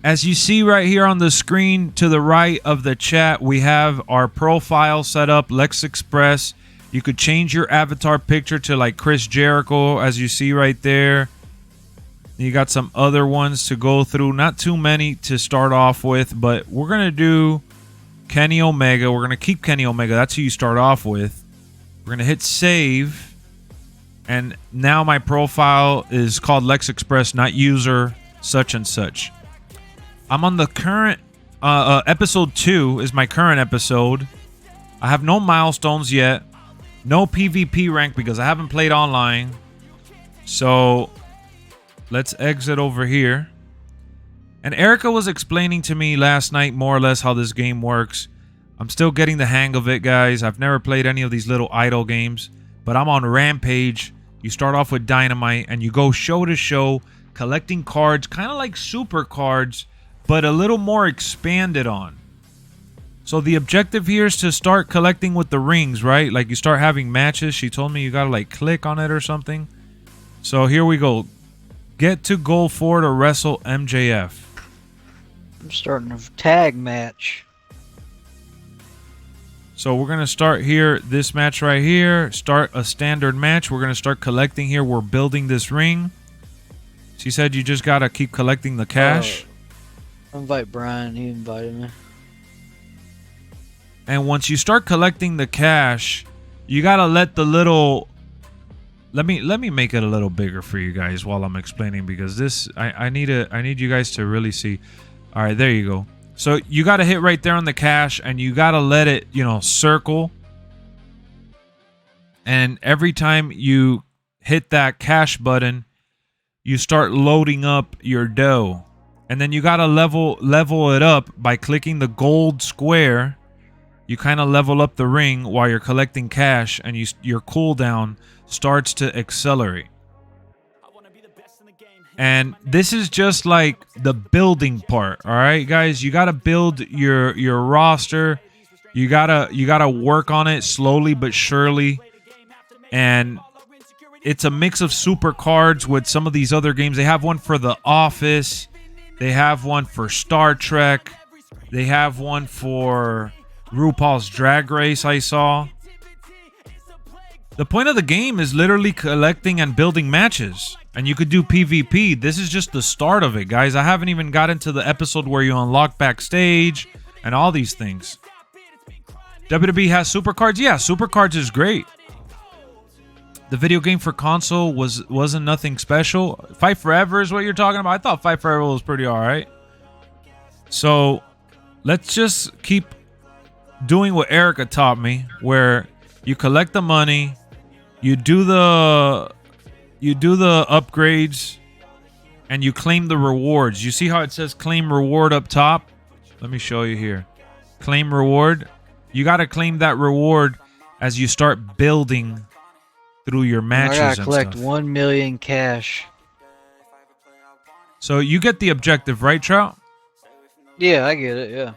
As you see right here on the screen to the right of the chat, we have our profile set up, LexxExpress. You could change your avatar picture to like Chris Jericho, as you see right there. You got some other ones to go through. Not too many to start off with, but we're going to do Kenny Omega. We're going to keep Kenny Omega. That's who you start off with. We're going to hit save. And now my profile is called LexxExpress, not user such and such. I'm on the current episode 2 is my current episode. I have no milestones yet. No PvP rank because I haven't played online. So let's exit over here. And Erica was explaining to me last night more or less how this game works. I'm still getting the hang of it, guys. I've never played any of these little idle games. But I'm on Rampage. You start off with Dynamite and you go show to show, collecting cards, kind of like super cards, but a little more expanded on. So the objective here is to start collecting with the rings, right? Like you start having matches. She told me you gotta like click on it or something. So here we go. Get to goal 4 to wrestle MJF. I'm starting a tag match. So we're gonna start here, this match right here. Start a standard match. We're gonna start collecting here. We're building this ring. She said you just gotta keep collecting the cash. Invite Brian. He invited me. And once you start collecting the cash, you gotta let the little. Let me make it a little bigger for you guys while I'm explaining, because this I need you guys to really see. All right, there you go. So you gotta hit right there on the cash, and you gotta let it, circle. And every time you hit that cash button, you start loading up your dough. And then you gotta level it up by clicking the gold square. You kind of level up the ring while you're collecting cash, and your cooldown starts to accelerate. And this is just like the building part, all right, guys. You gotta build your roster. You gotta work on it slowly but surely. And it's a mix of super cards with some of these other games. They have one for The Office. They have one for Star Trek. They have one for RuPaul's Drag Race, I saw. The point of the game is literally collecting and building matches. And you could do PvP. This is just the start of it, guys. I haven't even got into the episode where you unlock backstage and all these things. WWE has super cards? Yeah, super cards is great. The video game for console wasn't nothing special. Fight Forever is what you're talking about? I thought Fight Forever was pretty alright. So let's just keep doing what Erica taught me, where you collect the money, you do the upgrades, and you claim the rewards. You see how it says claim reward up top? Let me show you here. Claim reward. You got to claim that reward as you start building through your matches. I gotta collect stuff. 1 million cash. So you get the objective, right, Trout? Yeah, I get it. Yeah.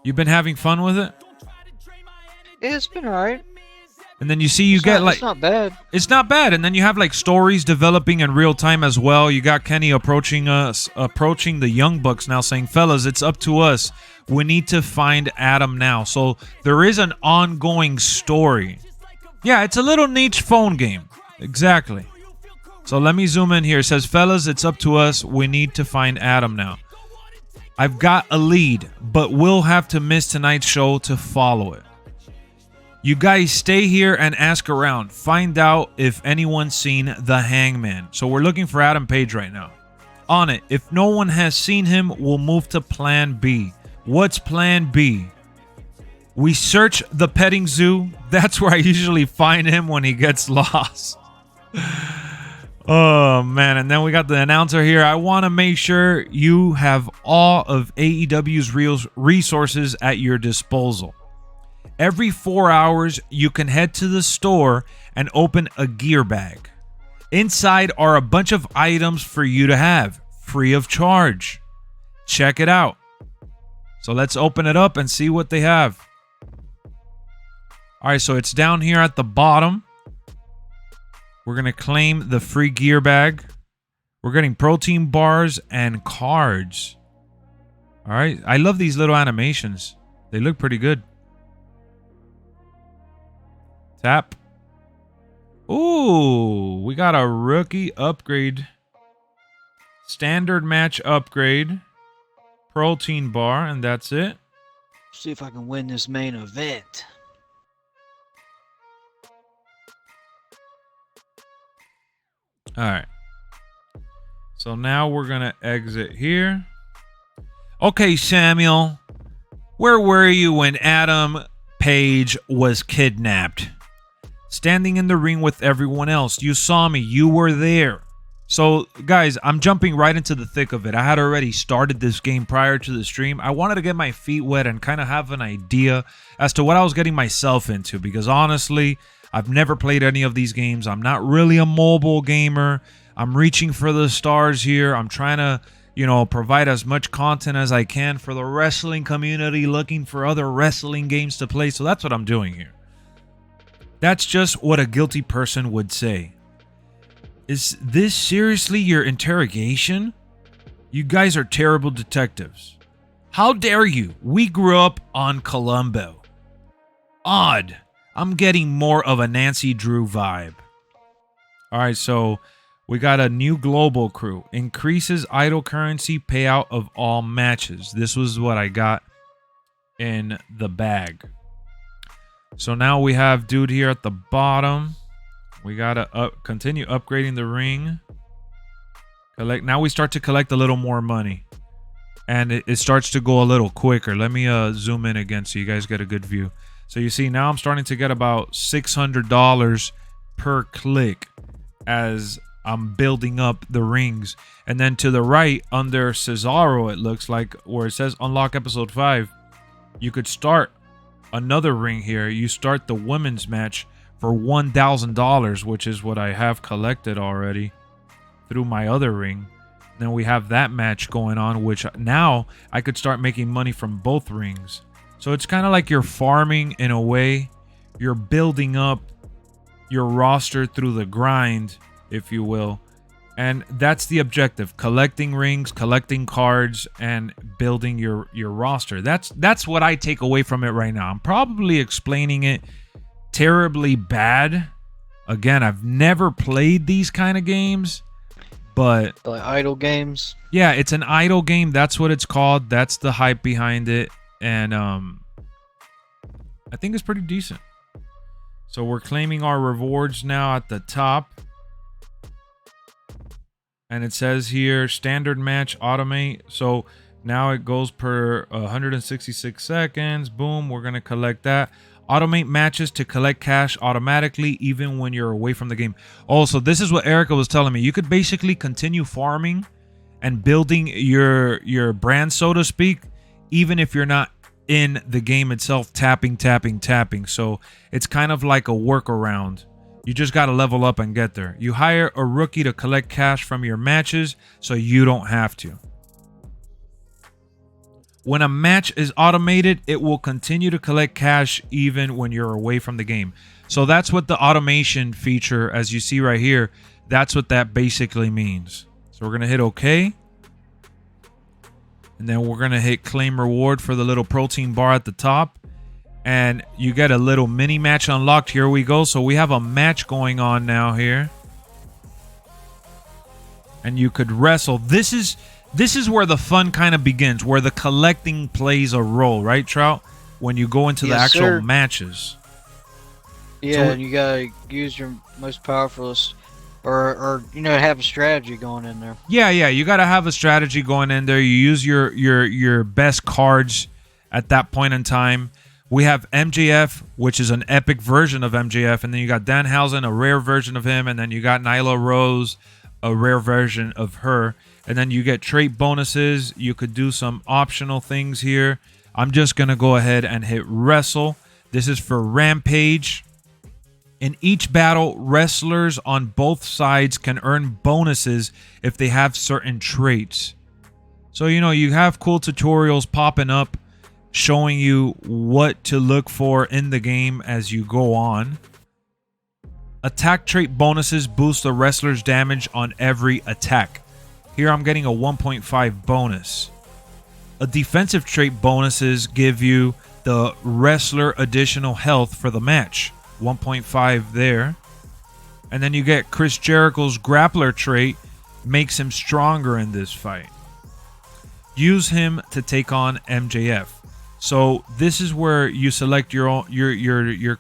You've been having fun with it? Yeah, it's been alright. And then you see you get like... It's not bad. It's not bad. And then you have like stories developing in real time as well. You got Kenny approaching the Young Bucks now, saying, fellas, it's up to us. We need to find Adam now. So there is an ongoing story. Yeah, it's a little niche phone game. Exactly. So let me zoom in here. It says, fellas, it's up to us. We need to find Adam now. I've got a lead, but we'll have to miss tonight's show to follow it. You guys stay here and ask around. Find out if anyone's seen the Hangman. So we're looking for Adam Page right now. On it. If no one has seen him, we'll move to Plan B. What's Plan B? We search the petting zoo. That's where I usually find him when he gets lost. Oh, man. And then we got the announcer here. I want to make sure you have all of AEW's resources at your disposal. Every 4 hours, you can head to the store and open a gear bag. Inside are a bunch of items for you to have, free of charge. Check it out. So let's open it up and see what they have. All right, so it's down here at the bottom. We're going to claim the free gear bag. We're getting protein bars and cards. All right. I love these little animations. They look pretty good. Tap. Ooh, we got a rookie upgrade. Standard match upgrade. Protein bar, and that's it. See if I can win this main event. All right. So now we're going to exit here. Okay, Samuel. Where were you when Adam Page was kidnapped? Standing in the ring with everyone else. You saw me. You were there. So, guys, I'm jumping right into the thick of it. I had already started this game prior to the stream. I wanted to get my feet wet and kind of have an idea as to what I was getting myself into. Because, honestly, I've never played any of these games. I'm not really a mobile gamer. I'm reaching for the stars here. I'm trying to, provide as much content as I can for the wrestling community, looking for other wrestling games to play. So that's what I'm doing here. That's just what a guilty person would say. Is this seriously your interrogation? You guys are terrible detectives. How dare you? We grew up on Columbo. Odd. I'm getting more of a Nancy Drew vibe. All right, so we got a new global crew. Increases idle currency payout of all matches. This was what I got in the bag. So now we have dude here at the bottom. We gotta continue upgrading the ring. Collect. Now we start to collect a little more money, and it starts to go a little quicker. Let me zoom in again so you guys get a good view. So you see now I'm starting to get about $600 per click as I'm building up the rings. And then to the right under Cesaro, it looks like, where it says unlock episode 5, you could start another ring here. You start the women's match for $1,000, which is what I have collected already through my other ring. Then we have that match going on, which now I could start making money from both rings. So it's kind of like you're farming in a way. You're building up your roster through the grind, if you will. And that's the objective: collecting rings, collecting cards, and building your roster. That's what I take away from it right now. I'm probably explaining it terribly bad. Again, I've never played these kind of games, but Like idle games. Yeah, it's an idle game. That's what it's called. That's the hype behind it, and I think it's pretty decent. So we're claiming our rewards now at the top. And it says here, standard match, automate. So now it goes per 166 seconds. Boom, we're going to collect that. Automate matches to collect cash automatically even when you're away from the game. Also, this is what Erica was telling me. You could basically continue farming and building your brand, so to speak, even if you're not in the game itself tapping. So it's kind of like a workaround. You just got to level up and get there. You hire a rookie to collect cash from your matches so you don't have to. When a match is automated, it will continue to collect cash even when you're away from the game. So that's what the automation feature, as you see right here, that's what that basically means. So we're going to hit OK. And then we're going to hit claim reward for the little protein bar at the top. And you get a little mini match unlocked. Here we go. So we have a match going on now here. And you could wrestle. This is where the fun kind of begins, where the collecting plays a role, right, Trout? When you go into the actual matches. Yeah, so, and you gotta use your most powerful, or have a strategy going in there. Yeah, you gotta have a strategy going in there. You use your best cards at that point in time. We have MJF, which is an epic version of MJF, and then you got Danhausen, a rare version of him, and then you got Nyla Rose, a rare version of her. And then you get trait bonuses. You could do some optional things here. I'm just going to go ahead and hit wrestle. This is for Rampage. In each battle, wrestlers on both sides can earn bonuses if they have certain traits. So, you have cool tutorials popping up showing you what to look for in the game as you go on. Attack trait bonuses boost the wrestler's damage on every attack. Here I'm getting a 1.5 bonus. A defensive trait bonuses give you the wrestler additional health for the match, 1.5 there. And then you get Chris Jericho's grappler trait, makes him stronger in this fight. Use him to take on MJF. So this is where you select your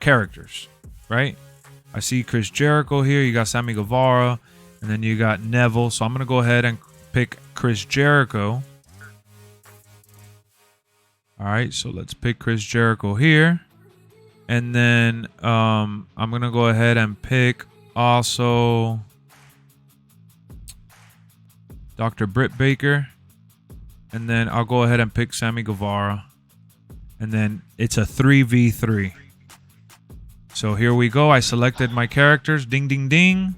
characters, right? I see Chris Jericho here. You got Sammy Guevara, and then you got Neville. So I'm gonna go ahead and pick Chris Jericho. All right, so let's pick Chris Jericho here, and then I'm gonna go ahead and pick also Dr. Britt Baker, and then I'll go ahead and pick Sammy Guevara, and then it's a 3v3. So here we go. I selected my characters. Ding, ding, ding.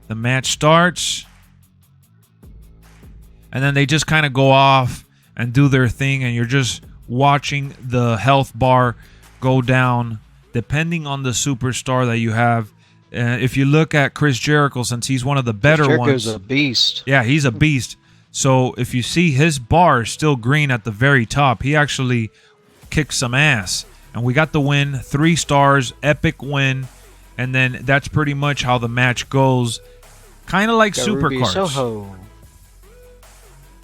The match starts, and then they just kind of go off and do their thing, and you're just watching the health bar go down depending on the superstar that you have. If you look at Chris Jericho, since he's one of the better ones, Jericho's a beast. Yeah, he's a beast. So if you see his bar is still green at the very top, he actually kicked some ass. And we got the win, 3 stars, epic win, and then that's pretty much how the match goes. Kind of like Supercards. Soho.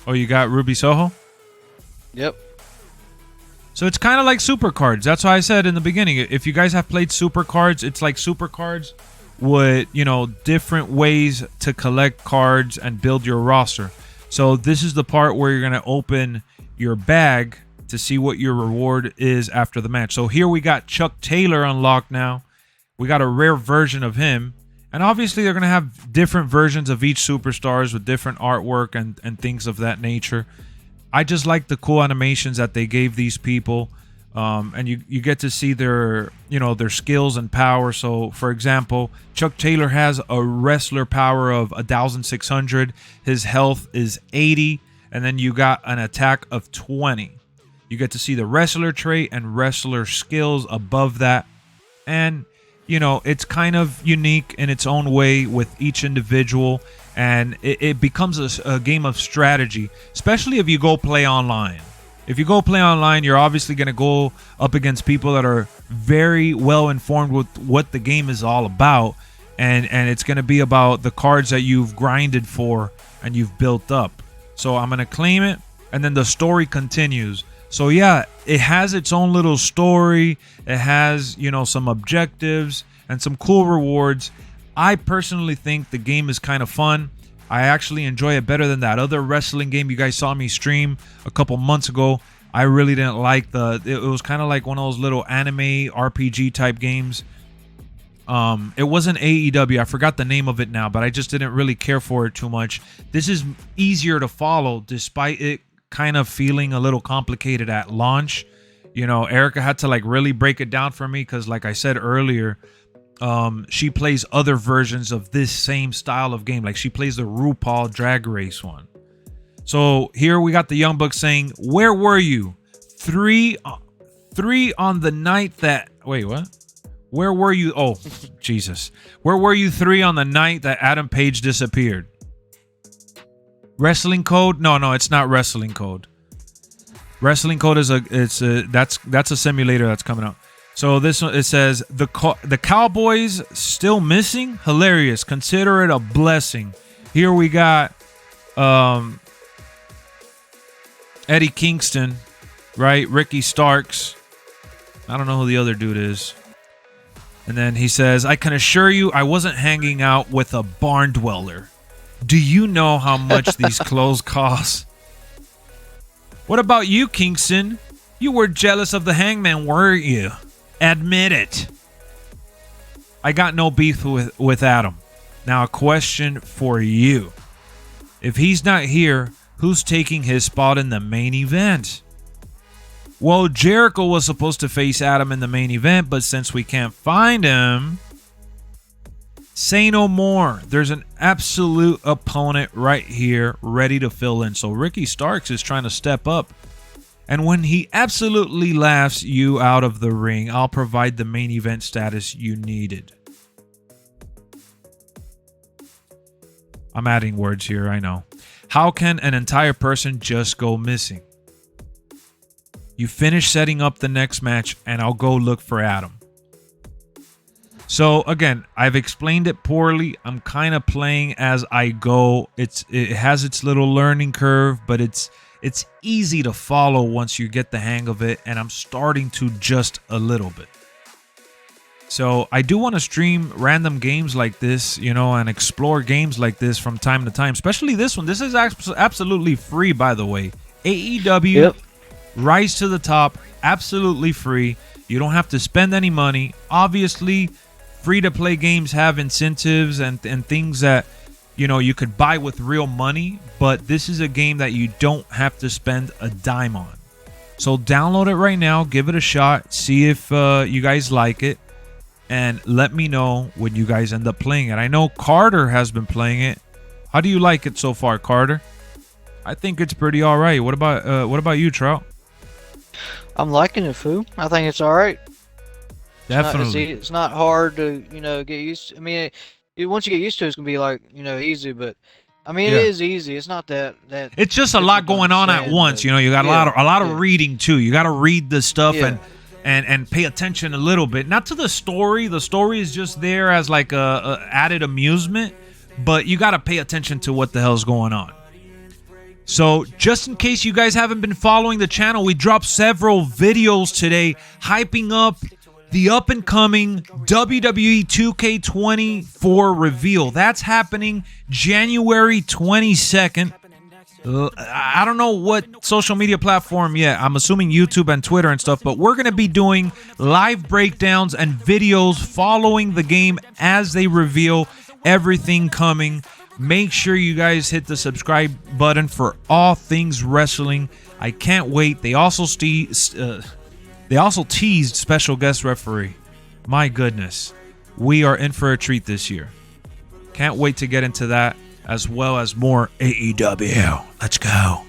Oh, you got Ruby Soho? Yep. So it's kind of like Supercards. That's why I said in the beginning, if you guys have played Supercards, it's like Supercards with, you know, different ways to collect cards and build your roster. So this is the part where you're going to open your bag to see what your reward is after the match. So here we got Chuck Taylor unlocked now. We got a rare version of him. And obviously they're going to have different versions of each superstars with different artwork and things of that nature. I just like the cool animations that they gave these people, and you get to see their skills and power. So, for example, Chuck Taylor has a wrestler power of 1,600. His health is 80, and then you got an attack of 20. You get to see the wrestler trait and wrestler skills above that, and it's kind of unique in its own way with each individual. And it becomes a game of strategy, especially if you go play online. If you go play online, you're obviously going to go up against people that are very well informed with what the game is all about. And it's going to be about the cards that you've grinded for and you've built up. So I'm going to claim it, and then the story continues. So yeah, it has its own little story. It has, some objectives and some cool rewards. I personally think the game is kind of fun. I actually enjoy it better than that other wrestling game you guys saw me stream a couple months ago. I really didn't like it was kind of like one of those little anime RPG type games. It wasn't AEW. I forgot the name of it now, but I just didn't really care for it too much. This is easier to follow despite it kind of feeling a little complicated at launch. Erica had to really break it down for me because, like I said earlier, she plays other versions of this same style of game. Like she plays the RuPaul Drag Race one. So here we got the Young Bucks saying, "Where were you? Three on the night that..." Wait, what? Where were you? Oh, Jesus. Where were you 3 on the night that Adam Page disappeared? Wrestling Code? No, it's not Wrestling Code. Wrestling Code is that's a simulator that's coming out. So this one, it says the Cowboys still missing? Hilarious. Consider it a blessing. Here we got Eddie Kingston, right? Ricky Starks. I don't know who the other dude is. And then he says, "I can assure you I wasn't hanging out with a barn dweller. Do you know how much these clothes cost?" What about you, Kingston? You were jealous of the Hangman, weren't you? Admit it. I got no beef with Adam. Now a question for you. If he's not here, who's taking his spot in the main event? Well, Jericho was supposed to face Adam in the main event, but since we can't find him, say no more. There's an absolute opponent right here ready to fill in. So Ricky Starks is trying to step up. And when he absolutely laughs you out of the ring, I'll provide the main event status you needed. I'm adding words here, I know. How can an entire person just go missing? You finish setting up the next match, and I'll go look for Adam. So again, I've explained it poorly. I'm kind of playing as I go. It has its little learning curve, but it's easy to follow once you get the hang of it, and I'm starting to just a little bit. So I do want to stream random games like this, you know, and explore games like this from time to time, especially this one. This is absolutely free, by the way. AEW, yep. Rise to the Top, absolutely free. You don't have to spend any money. Obviously, free-to-play games have incentives and things that, you know, you could buy with real money, but this is a game that you don't have to spend a dime on. So download it right now, give it a shot, see if you guys like it, and let me know when you guys end up playing it. I know Carter has been playing it. How do you like it so far, Carter? I think it's pretty all right. What about you, Trout? I'm liking it, Foo. I think it's all right. Definitely. It's not hard to, you know, get used to. I mean, once you get used to it, it's gonna be like, you know, easy. But I mean, it is easy. It's not that. It's just a lot going on at once. You know, you got a lot of reading too. You got to read the stuff and pay attention a little bit. Not to the story. The story is just there as like a added amusement, but you got to pay attention to what the hell's going on. So just in case you guys haven't been following the channel, we dropped several videos today hyping up the up-and-coming WWE 2K24 reveal. That's happening January 22nd. I don't know what social media platform yet. I'm assuming YouTube and Twitter and stuff, but we're going to be doing live breakdowns and videos following the game as they reveal everything coming. Make sure you guys hit the subscribe button for all things wrestling. I can't wait. They also teased special guest referee. My goodness. We are in for a treat this year. Can't wait to get into that, as well as more AEW. Let's go.